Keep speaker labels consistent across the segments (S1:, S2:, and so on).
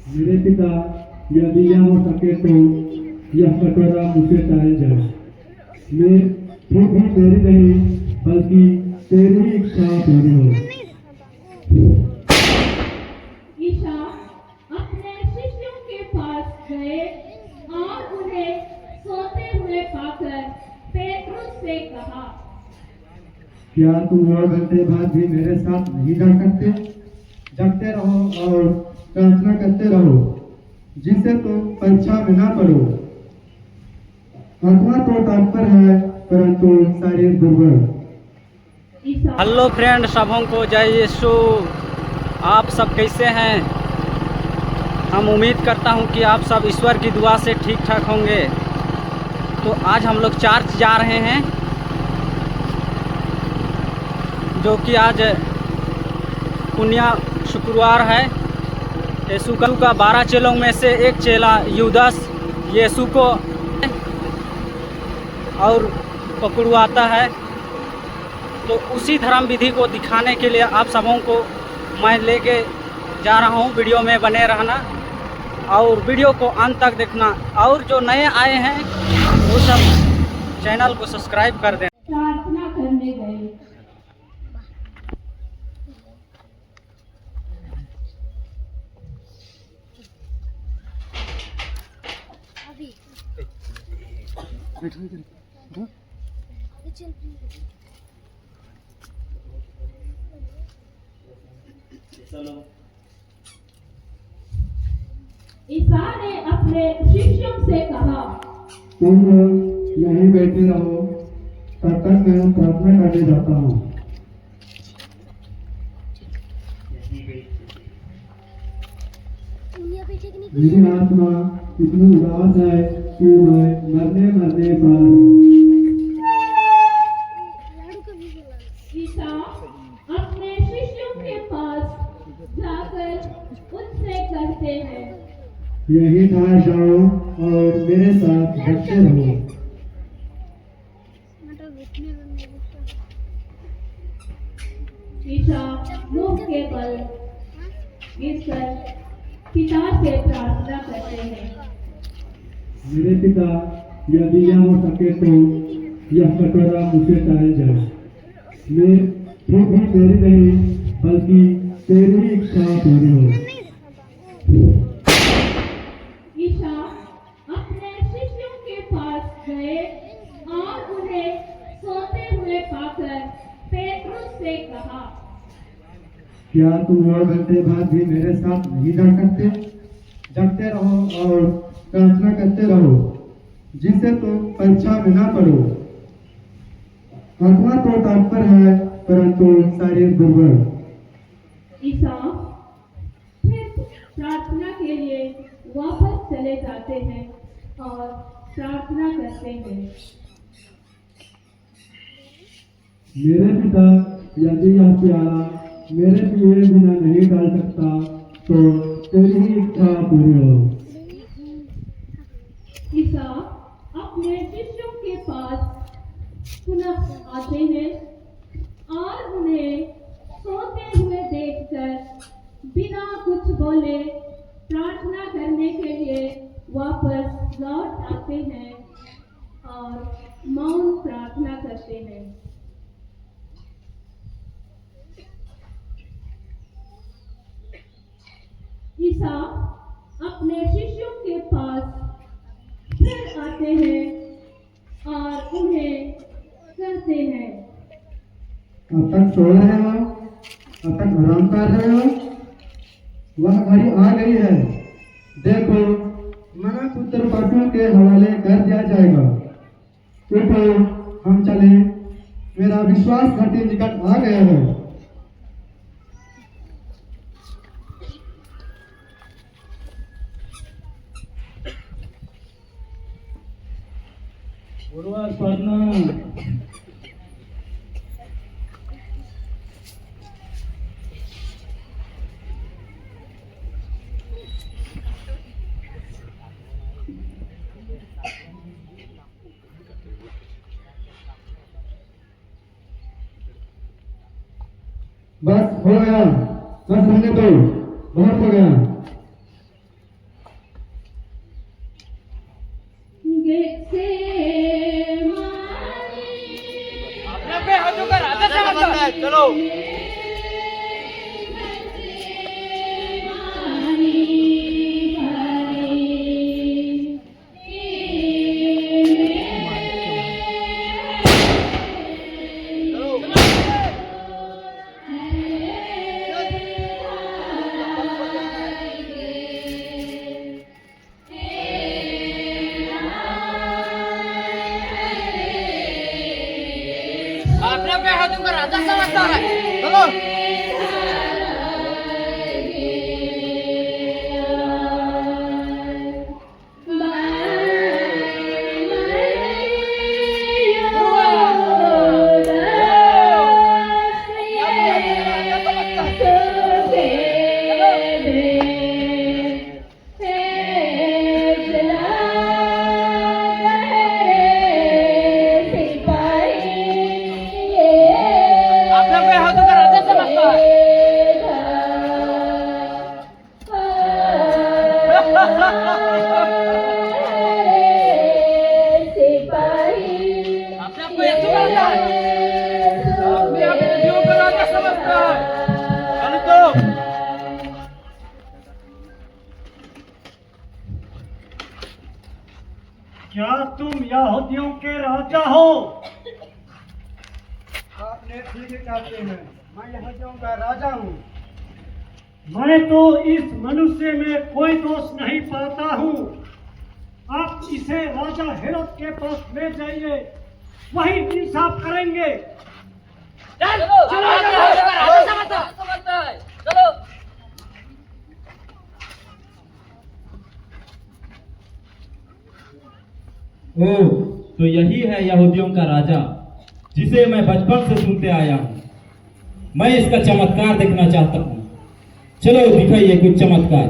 S1: मेरे पिता, यदि यह हो सके तो यह कटोरा मुझसे टाल जाए। मैं फिर भी मेरी नहीं बल्कि तेरी ही इच्छा पूरी हो।
S2: ईसा अपने शिष्यों के पास गए और उन्हें सोते हुए पाकर पेट्रुस से कहा,
S1: क्या तुम और घंटे बाद भी मेरे साथ नहीं जा सकते? जगते रहो और प्रार्थना करते रहो, जिससे तुम परीक्षा में ना पड़ो। आत्मा तो तत्पर है, परंतु शरीर दुर्बल।
S2: ईसा
S3: हेलो फ्रेंड, सबों को जय यीशु। आप सब कैसे हैं? हम उम्मीद करता हूं कि आप सब ईश्वर की दुआ से ठीक ठाक होंगे। तो आज हम लोग चर्च जा रहे हैं, जो कि आज पुण्य शुक्रवार है। यीशु का 12 चेलों में से एक चेला यूदास यीशु को और पकड़वाता है। तो उसी धर्म विधि को दिखाने के लिए आप सबों को मैं लेके जा रहा हूँ। वीडियो में बने रहना और वीडियो को अंत तक देखना। और जो नए आए हैं वो सब चैनल को सब्सक्राइब कर दें।
S2: प्रार्थना करने गए। ईसा ने अपने शिष्यों से कहा,
S1: तुम लोग यहीं बैठे रहो, तब तक मैं प्रार्थना करने जाता हूँ। मेरी आत्मा इतनी उदास है कि मैं मरने मरने पर।
S2: ईसा अपने शिष्यों के पास जाकर उनसे कहते हैं,
S1: यही ठहर जाओ और मेरे साथ जगते रहो।
S2: ईसा मुंह के बल गिरकर पिता से प्रार्थना करते हैं।
S1: मेरे पिता, यदि यह हो सके तो यह कटोरा मुझसे टाल जाए। मैं फिर भी मेरी नहीं बल्कि तेरी ही इच्छा पूरी हो।
S2: ईसा अपने शिष्यों के पास गए और उन्हें सोते हुए पाकर पेट्रुस से कहा,
S1: क्या तुम और घंटे बाद भी मेरे साथ नहीं जा सकते? जगते रहो और प्रार्थना करते रहो, जिससे तुम परीक्षा में ना पड़ो। आत्मा तो तत्पर है, परंतु शरीर दुर्बल।
S2: ईसा फिर प्रार्थना के लिए वापस चले जाते हैं और प्रार्थना करते हैं।
S1: मेरे पिता, यदि यह प्याला मेरे पिए बिना नहीं डाल सकता तो तेरी ही इच्छा पूरी हो।
S2: ईसा अपने शिष्यों के पास पुनः आते हैं और उन्हें सोते हुए देखकर बिना कुछ बोले प्रार्थना करने के लिए वापस लौट आते हैं और मौन प्रार्थना करते हैं। ईसा अपने शिष्यों के पास फिर आते हैं और उन्हें कहते हैं,
S1: अब तक सो रहे हो? अब तक आराम कर रहे हो? वह घड़ी आ गई है। देखो, मना पुत्र पशुओं के हवाले कर दिया जाएगा। उठो, हम चले। मेरा विश्वास घटी निकट आ गया है। बस हो गया, बस होने दो, बहुत हो गया।
S3: चलो।
S4: अपने पे हाथों का राजा समझता है। चलो। अपने पे हाथों का राजा समझता है। अपने आप को ऐसा समझता है। अपने आप को जीवन का राजा समझता है। चलो तो।
S5: क्या तुम यहूदियों के राजा हो?
S1: आपने ठीक ही कहते हैं, मैं यहूदियों का राजा हूँ।
S5: मैं तो इस मनुष्य में कोई दोष नहीं पाता हूँ। आप इसे राजा हेरोद के पास ले जाइए, वही इंसाफ करेंगे।
S4: चलो। राजा समझता है। चलो।
S6: ओह, तो यही है यहूदियों का राजा जिसे मैं बचपन से सुनते आया हूँ। मैं इसका चमत्कार देखना चाहता हूँ। चलो दिखाइए कुछ चमत्कार।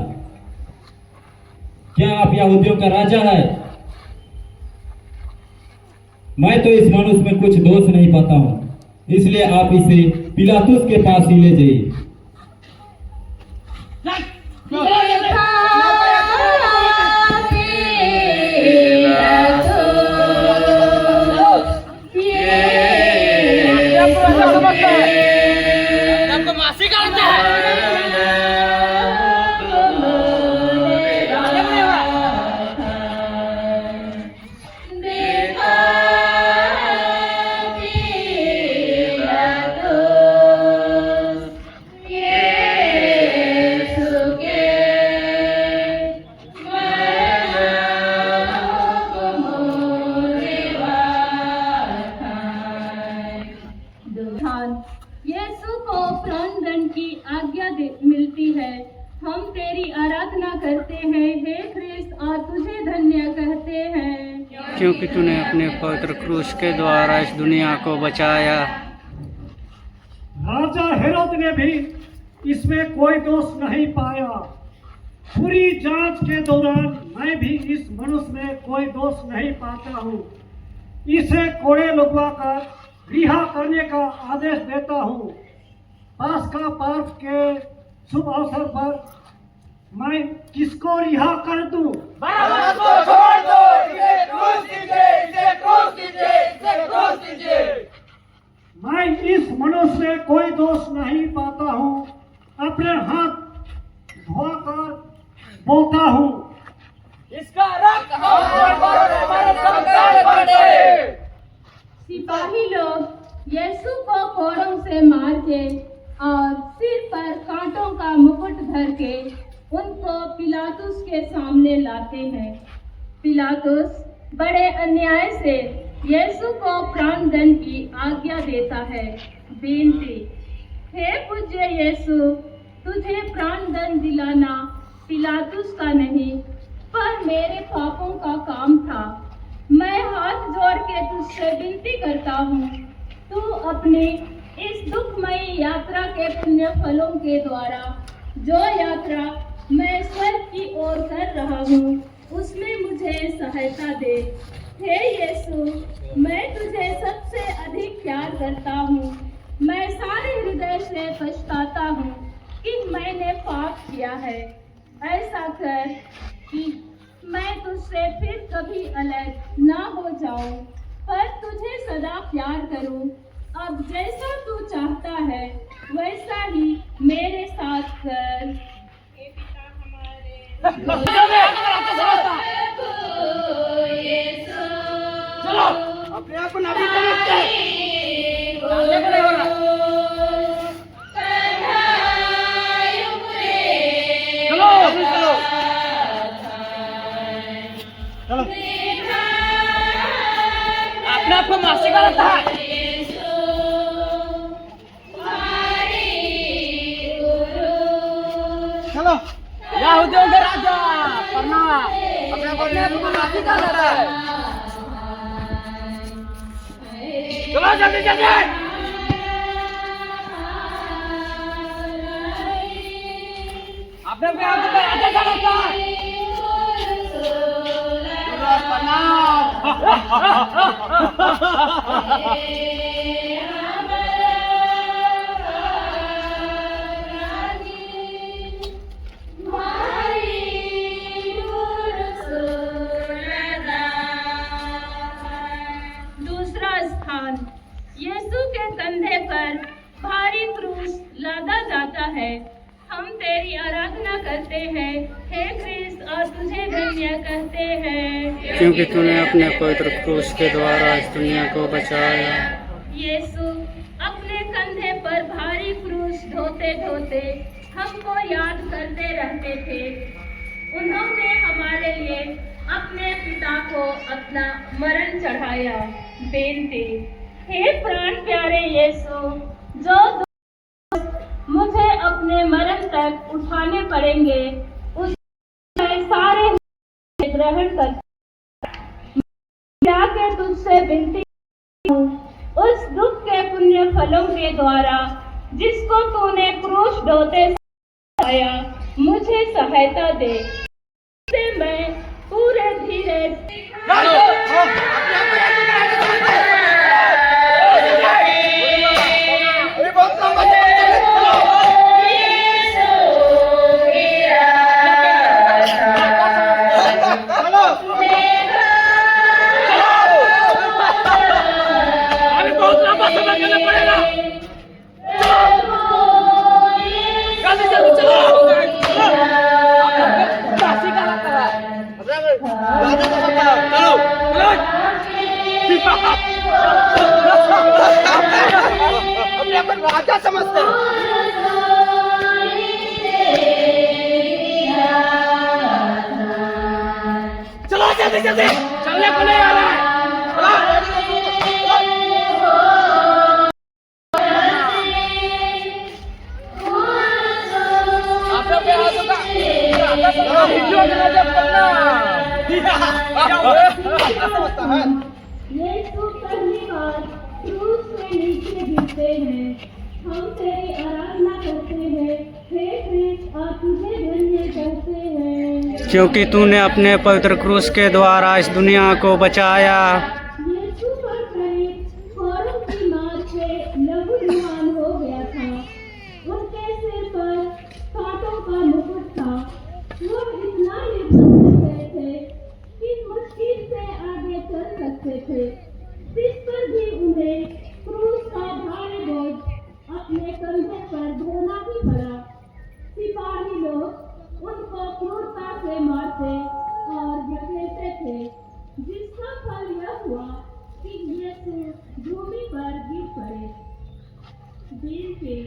S6: क्या आप यहूदियों का राजा है? मैं तो इस मनुष्य में कुछ दोष नहीं पाता हूँ, इसलिए आप इसे पिलातुस के पास ही ले जाइए।
S4: आपको मासी करता है।
S2: यीशु को प्राणदंड की आज्ञा मिलती है। हम तेरी आराधना करते हैं हे ख्रिस्त, और तुझे धन्य कहते हैं,
S3: क्योंकि तूने अपने पवित्र क्रूस के द्वारा इस दुनिया को बचाया।
S5: राजा हेरोद ने भी इसमें कोई दोष नहीं पाया। पूरी जांच के दौरान मैं भी इस मनुष्य में कोई दोष नहीं पाता हूँ। इसे कोड़े लगवाकर रिहा करने का आदेश देता हूँ। पास्का पर्व के शुभ अवसर पर मैं किसको रिहा कर दूं?
S4: बराबस को छोड़ दो। इसे क्रूस कीजिए, इसे क्रूस कीजिए, इसे क्रूस कीजिए।
S5: मैं इस मनुष्य में कोई दोष नहीं पाता हूँ। अपने हाथ धोकर बोलता हूँ,
S4: इसका रक्त हम पर हमारे संतान पर पड़े।
S2: सिपाही लोग यीशु को कोड़ों से मार के और सिर पर कांटों का मुकुट धर के उनको पिलातुस के सामने लाते हैं। पिलातुस बड़े अन्याय से यीशु को प्राणदंड की आज्ञा देता है। बेनती, हे पूज्य यीशु, तुझे प्राणदंड दिलाना पिलातुस का नहीं पर मेरे पापों का काम था। मैं हाथ जोड़ के तुझसे विनती करता हूँ, तू अपनी इस दुखमयी यात्रा के पुण्य फलों के द्वारा जो यात्रा मैं स्वर्ग की ओर कर रहा हूँ उसमें मुझे सहायता दे। हे यीशु, मैं तुझे सबसे अधिक प्यार करता हूँ। मैं सारे हृदय से पछताता हूँ कि मैंने पाप किया है। ऐसा कर कि मैं तुझसे फिर कभी अलग ना हो जाऊं, पर तुझे सदा प्यार करूं अब जैसा तू चाहता है वैसा ही मेरे साथ कर। हे पिता हमारे
S4: चलो अपने आप को नाभी समझते हैं। डालने को नहीं हो रहा। चलो अभी चलो चलो अपने आप को मासी का लगता है। चलो यहूदियों के राजा प्रणाम। अपने आप को मासी का लगता है। चलो जल्दी जल्दी अपने आप को राजा का लगता है।
S2: दूसरा स्थान, यीशु के कंधे पर भारी क्रूस लादा जाता है। हम तेरी आराधना करते हैं हे क्रिस्त और तुझे धन्य कहते हैं,
S3: क्योंकि तूने अपने पवित्र क्रूस के द्वारा इस दुनिया को बचाया।
S2: यीशु अपने कंधे पर भारी क्रूस ढोते ढोते हमको याद करते रहते थे। उन्होंने हमारे लिए अपने पिता को अपना मरण चढ़ाया। बेनती, हे प्राण प्यारे यीशु, जो मुझे अपने मरण तक उठाने पड़ेंगे, उस सारे ग्रहण कर के तुझसे विनती हूँ, उस दुख के पुण्य फलों के द्वारा जिसको तूने क्रूस ढोते आया, मुझे सहायता दे। से मैं पूरे धीरे
S4: राजा समझते हैं। चलो जल्दी जल्दी चलने को नहीं आ रहा है।
S2: यीशु पहली बार क्रूस से नीचे गिरते हैं। हम तेरी आराधना करते हैं हे क्रिस्त और तुझे धन्य कहते हैं,
S3: क्योंकि तूने अपने पवित्र क्रूस के द्वारा इस दुनिया को बचाया।
S2: यीशु पर खरीद खोरों की मार से लहूलुहान हो गया था। उनके सिर पर कांटों का मुकुट था। वो इतना निर्बल हो गए थे कि मुश्किल से आगे चल सकते थे। इस पर भी उन्हें क्रूस का भारी बोझ अपने कंधे पर ढोना भी पड़ा। सिपाही लोग उनको क्रूरता से मारते और धकेलते थे, जिसका फल यह हुआ कि यीशु भूमि पर गिर पड़े। दिन के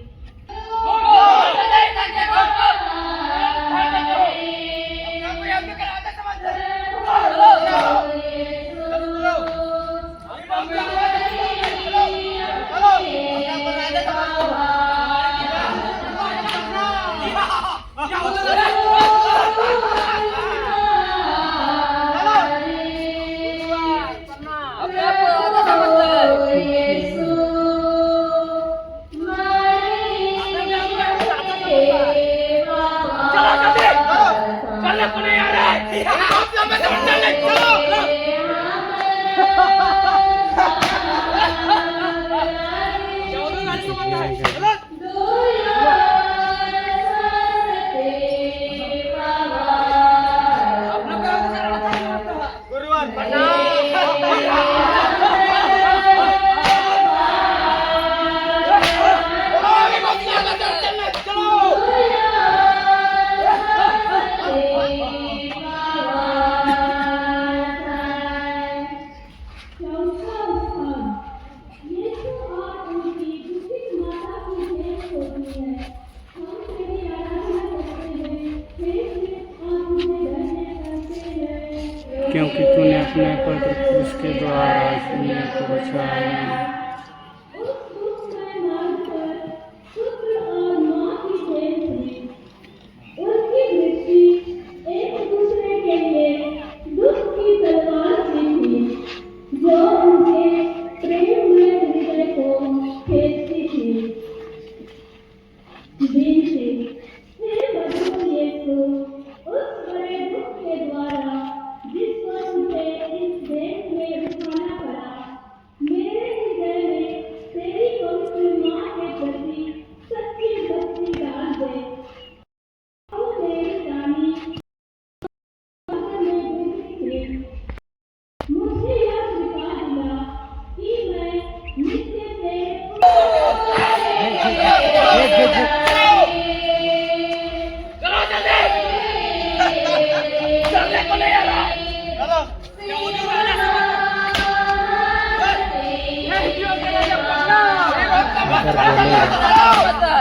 S3: क्योंकि तूने अपने पवित्र क्रूस के द्वारा इस दुनिया को बचाया।
S2: उस दुखमय मार्ग पर पुत्र और माँ की प्रेम हुई। उनकी दृष्टि एक दूसरे के लिए दुख की तलवार से थी, जो उनके प्रेममय हृदय को खेदती थी। विनती, हे मधुर यीशु, उस बड़े दुख के द्वारा जिसको मुझे इस देश में उठाना पड़ा, मेरे हृदय में तेरी पवित्र माँ के प्रति सच्ची भक्ति डाल दे। ओ मेरी रानी, में गुजरी थी, मुझे यह सिखा दिया कि मैं नित्य तेरे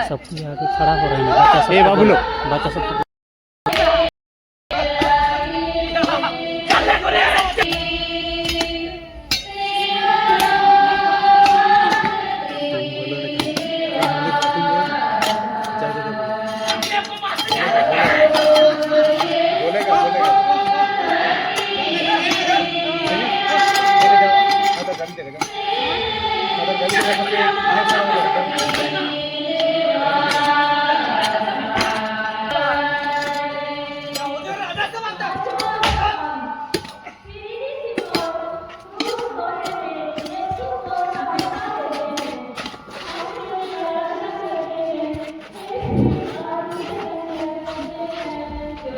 S3: सब कुछ आगे खड़ा हो रहे हैं बच्चा सब। बाबू लोग बच्चा सब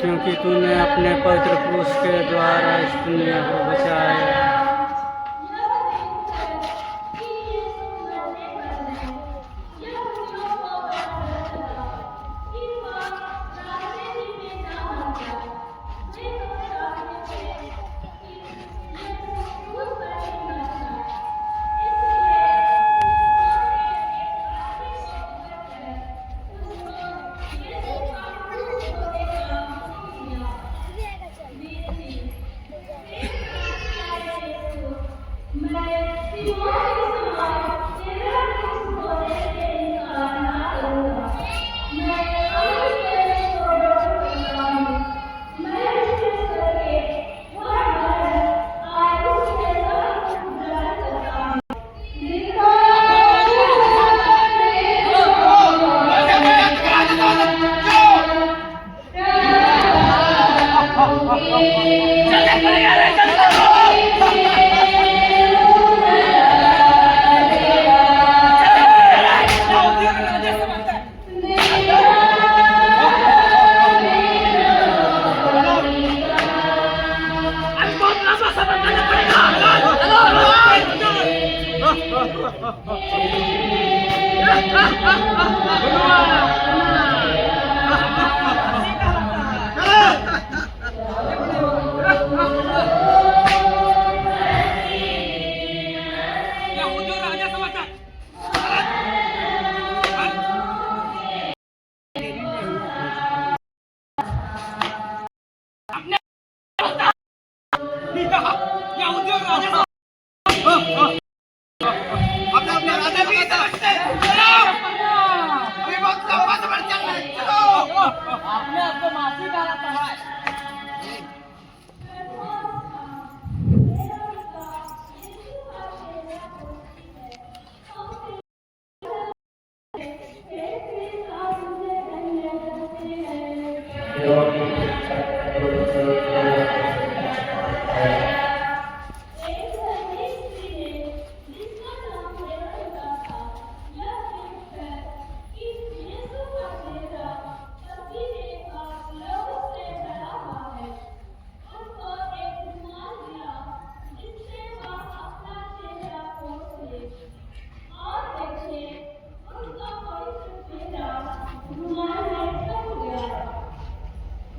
S3: क्योंकि तूने अपने पवित्र क्रूस के द्वारा इस दुनिया को बचाया।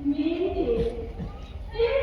S2: मेरे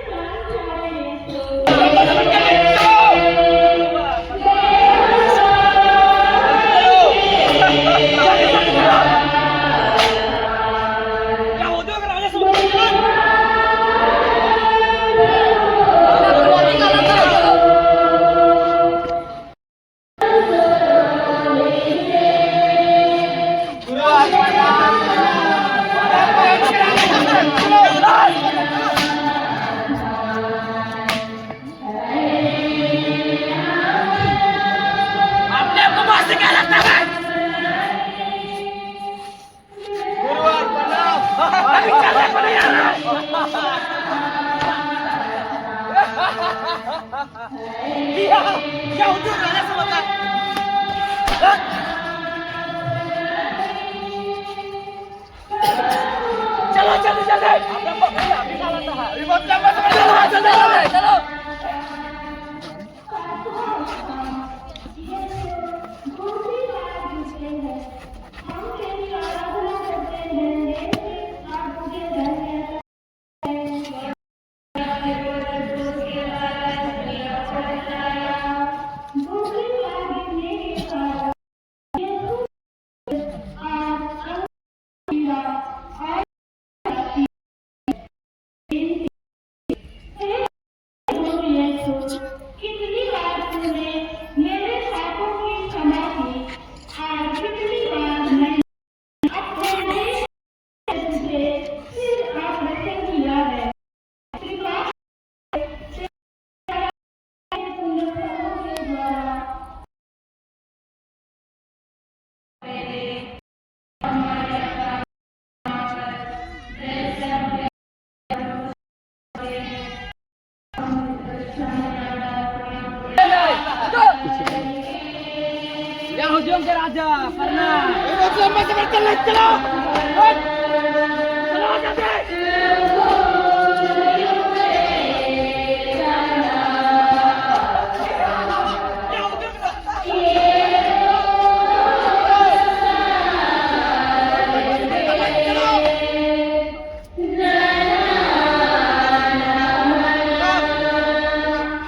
S3: यहूदियों का राजा समझता है। चलो जल्दी जल्दी, चलो।
S2: कितनी बार तूने मेरे पापों की क्षमा की और कितनी बार मैंने अपने तुझे फिर आश्रय किया है। कृपा के द्वारा
S3: यहूदियों के राजा प्रणाम। चलो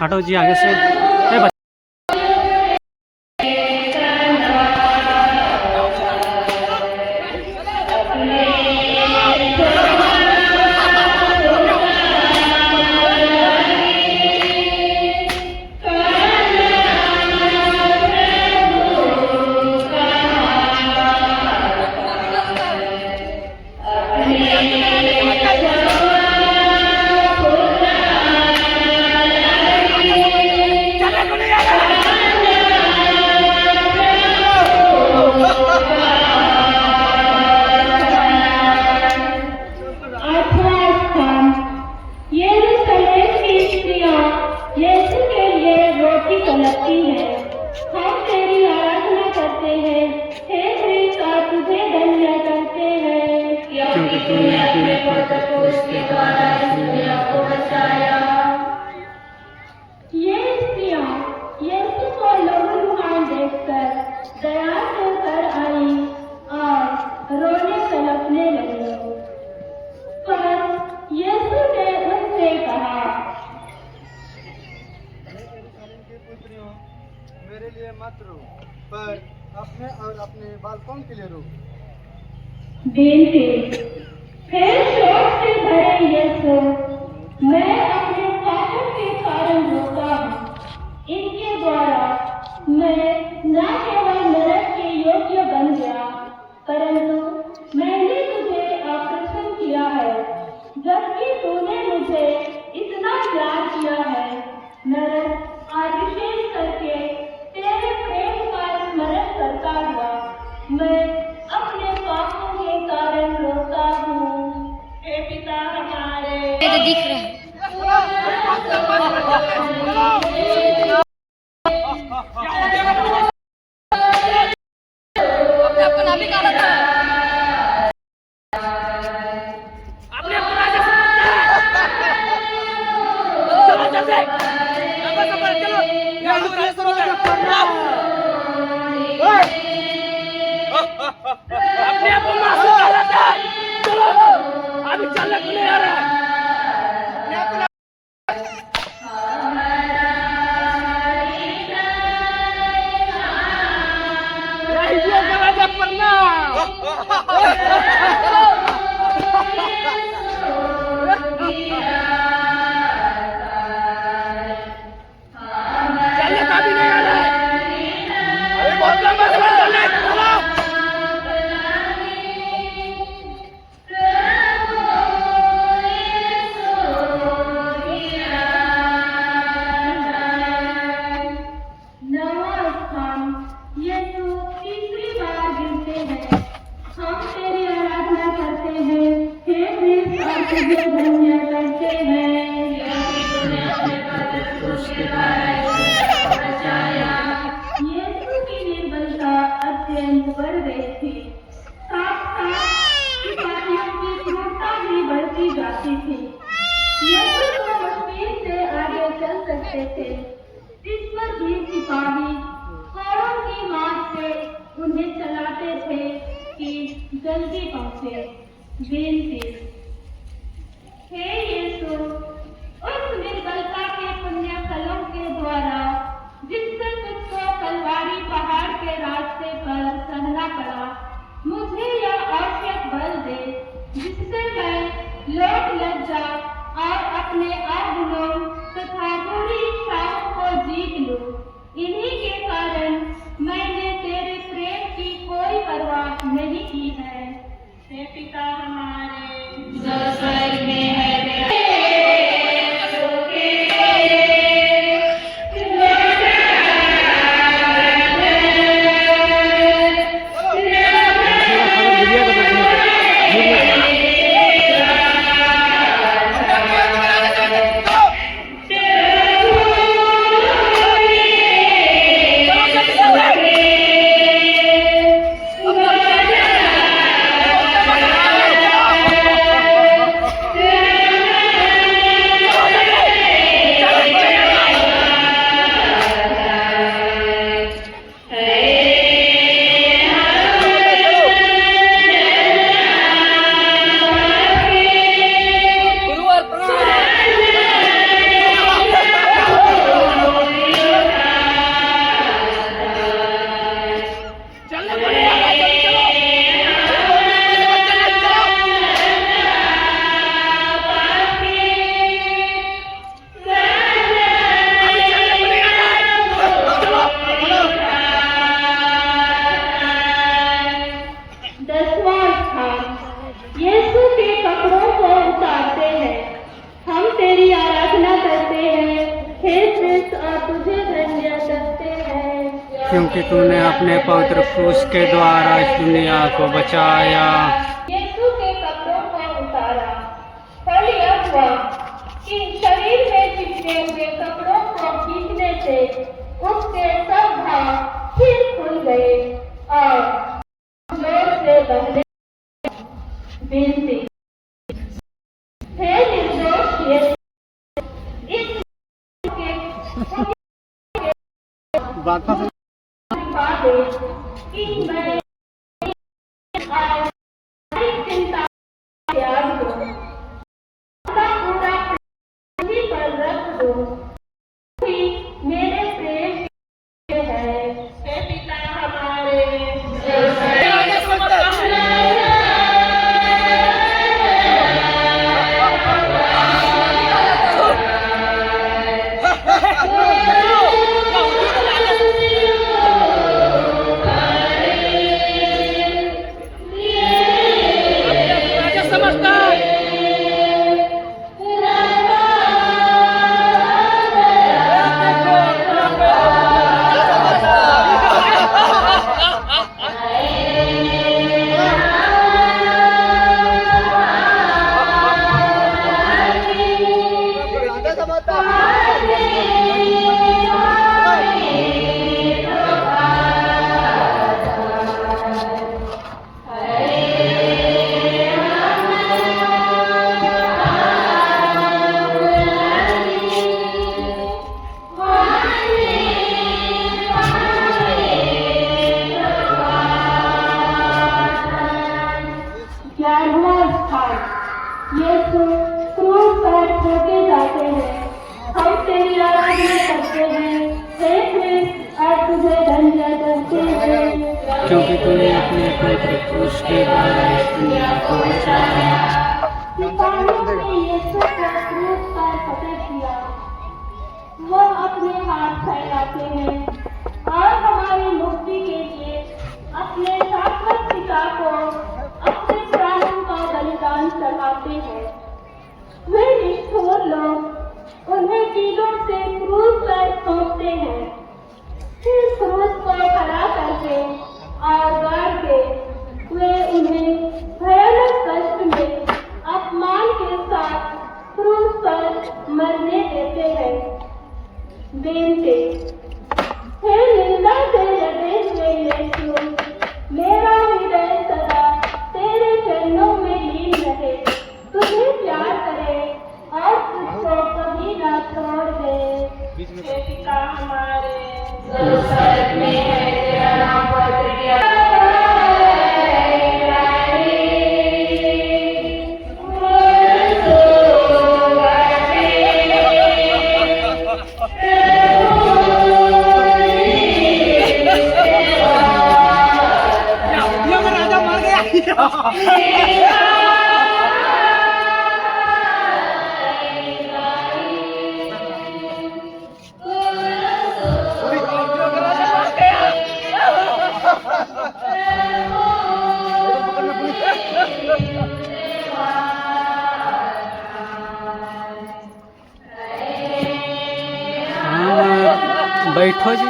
S3: हटो जी आगे से।
S1: मेरे लिए मत रो, पर अपने और अपने बालकों के लिए रो।
S2: फिर शोक से भरे यीशु, मैं अपने पापों के कारण रोता हूँ। इनके द्वारा मैं न केवल नरक के योग्य बन गया, परंतु मैंने तुझे अप्रसन्न किया है, जबकि तूने मुझे इतना प्यार किया है। नरक और विशेष करके तेरे प्रेम का स्मरण करता हुआ मैं अपने पापों के कारण रोता हूँ। हे पिता हमारे,
S7: ये तो दिख रहा है।
S3: अपना नाम ही काला था। अपने अपना चलो जल्दी, चलो अपने आप को मासूम काला था। चलो अभी चलने को नहीं आ रहा। चलने का भी नहीं आ रहा है। अभी बहुत लंबा समय चलने चलो।
S2: यीशु तो मुश्किल से आगे चल सकते थे, इस पर भी सिपाही कोड़ों की मार से उन्हें चलाते थे कि जल्दी पहुंचे। बेनती, हे यीशु, उस निर्बलता के पुण्य फलों के द्वारा जिससे तुझको कलवारी पहाड़ के रास्ते पर सहना पड़ा, मुझे यह आवश्यक बल दे जिससे मैं लोक लज्जा और अपने अवगुणों तथा बुरी इच्छाओं को जीत लूं। इन्हीं के कारण मैंने तेरे प्रेम की कोई परवाह नहीं की है। हे पिता हमारे जो स्वर्ग में है,
S3: क्योंकि तूने अपने पवित्र क्रूस के द्वारा इस दुनिया को बचाया।
S2: यीशु के कपड़ों को उतारा। फल यह हुआ कि शरीर में चिपके हुए कपड़ों को खींचने से उसके सब भाग फिर खुल गए और जोर से बहने। बेनती, हे निर्दोष यीशु, इस कि मैं चिंता त्याग दूं, पूरा पृथ्वी पर रख दूं, मेरे प्रेम है। हे पिता हमारे यीशु क्रूस पर ठोके जाते हैं। हम तेरी आराधना करते हैं, हे कृष्ण, और तुझे धन्यवाद करते हैं,
S3: क्योंकि तूने अपने पवित्र क्रूस के द्वारा इस दुनिया को बचाया।
S2: सिपाहियों ने यीशु को क्रूस पर पकड़ लिया। वो अपने हाथ फैलाते हैं और हमारी मुक्ति के लिए अपने शाश्वत पिता को अपने प्राणों का बलिदान चढ़ाते हैं। वे निष्ठुर लोग उन्हें कीलों से क्रूस पर सौंपते हैं, फिर क्रूस को खड़ा करके और गाड़ के वे उन्हें भयानक कष्ट में अपमान के साथ क्रूस पर मरने देते हैं। बेनती, हे निंदा से लगे हुए यीशु, मेरा हृदय सदा तेरे चरणों में लीन रहे, तुझे प्यार करे और
S3: बैठो जी।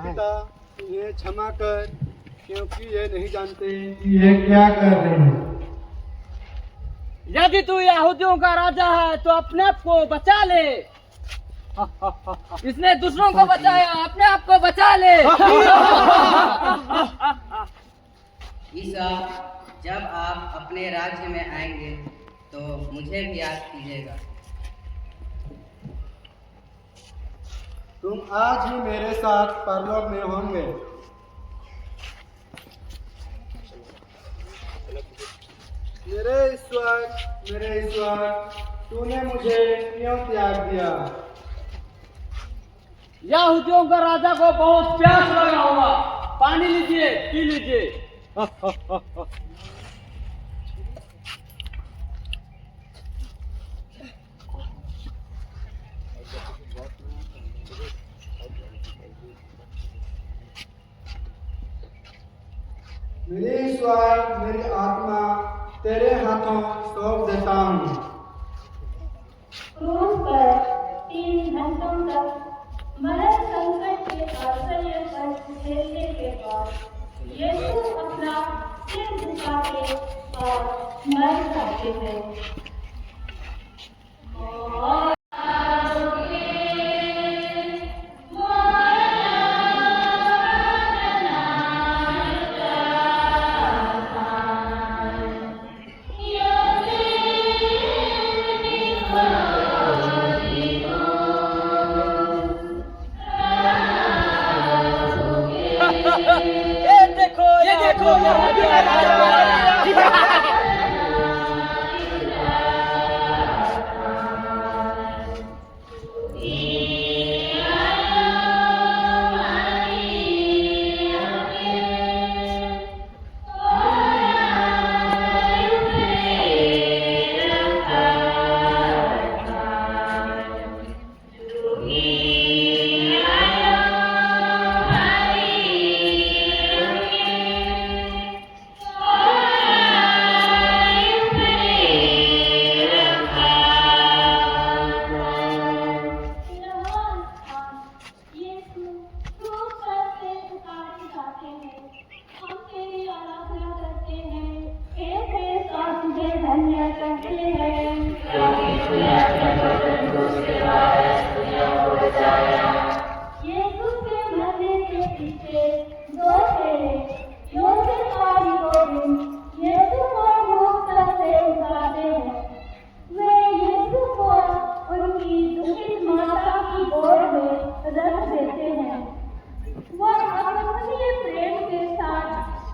S1: पिता इन्हें क्षमा कर, क्योंकि ये नहीं जानते कि ये क्या कर रहे हैं।
S3: यदि तू यहूदियों का राजा है तो अपने आप को बचा ले। इसने दूसरों को बचाया, अपने आप को बचा ले।
S7: ईसा, जब आप अपने राज्य में आएंगे तो मुझे भी याद कीजिएगा।
S1: तुम आज ही मेरे साथ परलोक में होंगे। मेरे ईश्वर, तूने मुझे क्यों त्याग दिया?
S3: यहूदियों का राजा को बहुत प्यास लगा होगा, पानी लीजिए, पी लीजिए।
S1: मेरे ईश्वर, मेरी आत्मा तेरे हाथों सौंप देता हूँ।
S2: क्रूस पर 3 घंटों तक मरण संकट के आश्चर्य पर झेलने के बाद यीशु अपना सिर झुकाते और मर जाते हैं।
S3: ये देखो यहूदियों का राजा।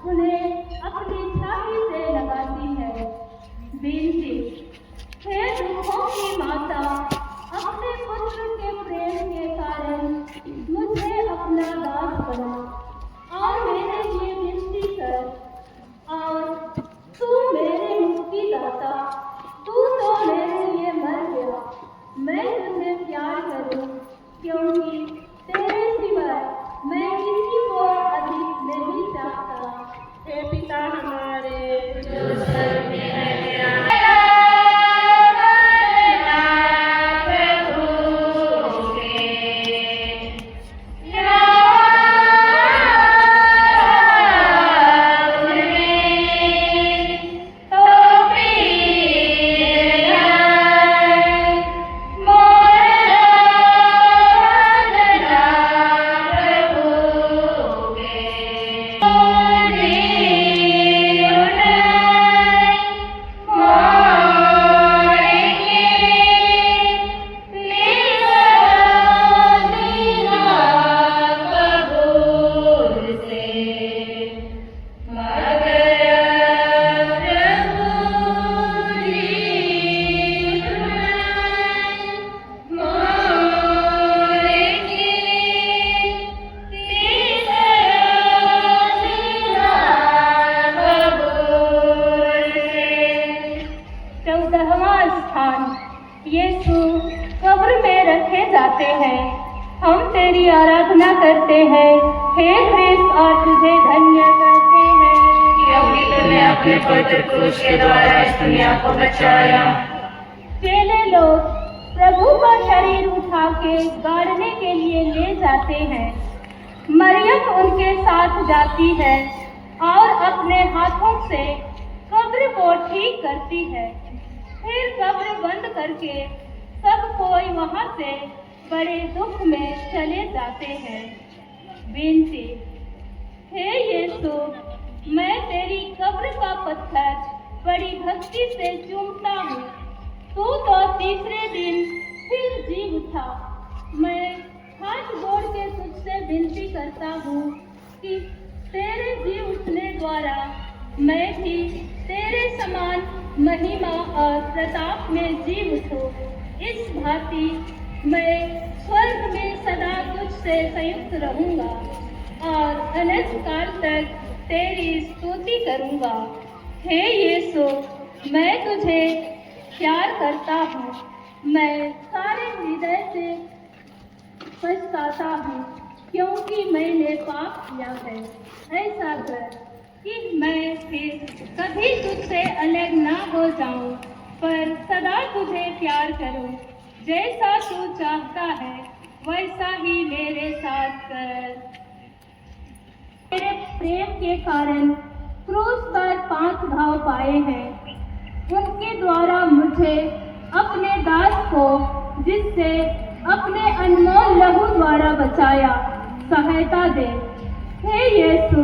S3: उन्हें अपनी छाती से लगाती है। बेनती
S2: गाते हैं, हम तेरी आराधना करते हैं हे ख्रिस्त और तुझे धन्य करते हैं
S8: क्योंकि तूने अपने पवित्र क्रूस के द्वारा इस दुनिया को बचाया।
S2: चेले लोग प्रभु का शरीर उठा के गाड़ने के लिए ले जाते हैं। मरियम उनके साथ जाती है और अपने हाथों से कब्र को ठीक करती है। फिर कब्र बंद करके सब कोई वहां से बड़े दुख में चले जाते हैं। विनती, हे यीशु, मैं तेरी कब्र का पत्थर बड़ी भक्ति से चूमता हूँ। तू तो तीसरे दिन फिर जी उठा। मैं हाथ जोड़ के तुझसे विनती करता हूँ कि तेरे जी उठने द्वारा मैं भी तेरे समान महिमा और प्रताप में जी उठूं। इस भांति मैं स्वर्ग में सदा तुझसे संयुक्त रहूंगा और अनंत काल तक तेरी स्तुति करूंगा। हे यीशु, मैं तुझे प्यार करता हूँ। मैं सारे हृदय से पछताता हूँ क्योंकि मैंने पाप किया है। ऐसा कर कि मैं फिर कभी तुझसे अलग ना हो जाऊं, पर सदा तुझे प्यार करूं। जैसा तू चाहता है वैसा ही मेरे साथ कर। मेरे प्रेम के कारण क्रूस पर 5 घाव पाए हैं। उनके द्वारा मुझे अपने दास को, जिससे अपने अनमोल लहू द्वारा बचाया, सहायता दे। हे यीशु,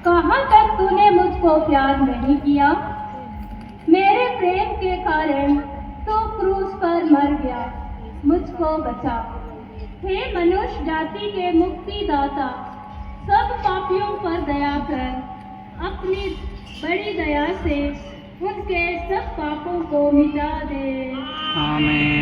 S2: कहाँ तक तूने मुझको प्यार नहीं किया? मेरे प्रेम के कारण तू क्रूस पर मर गया, मुझको बचा। हे मनुष्य जाति के मुक्तिदाता, सब पापियों पर दया कर। अपनी बड़ी दया से उनके सब पापों को मिटा दे।
S3: आमीन।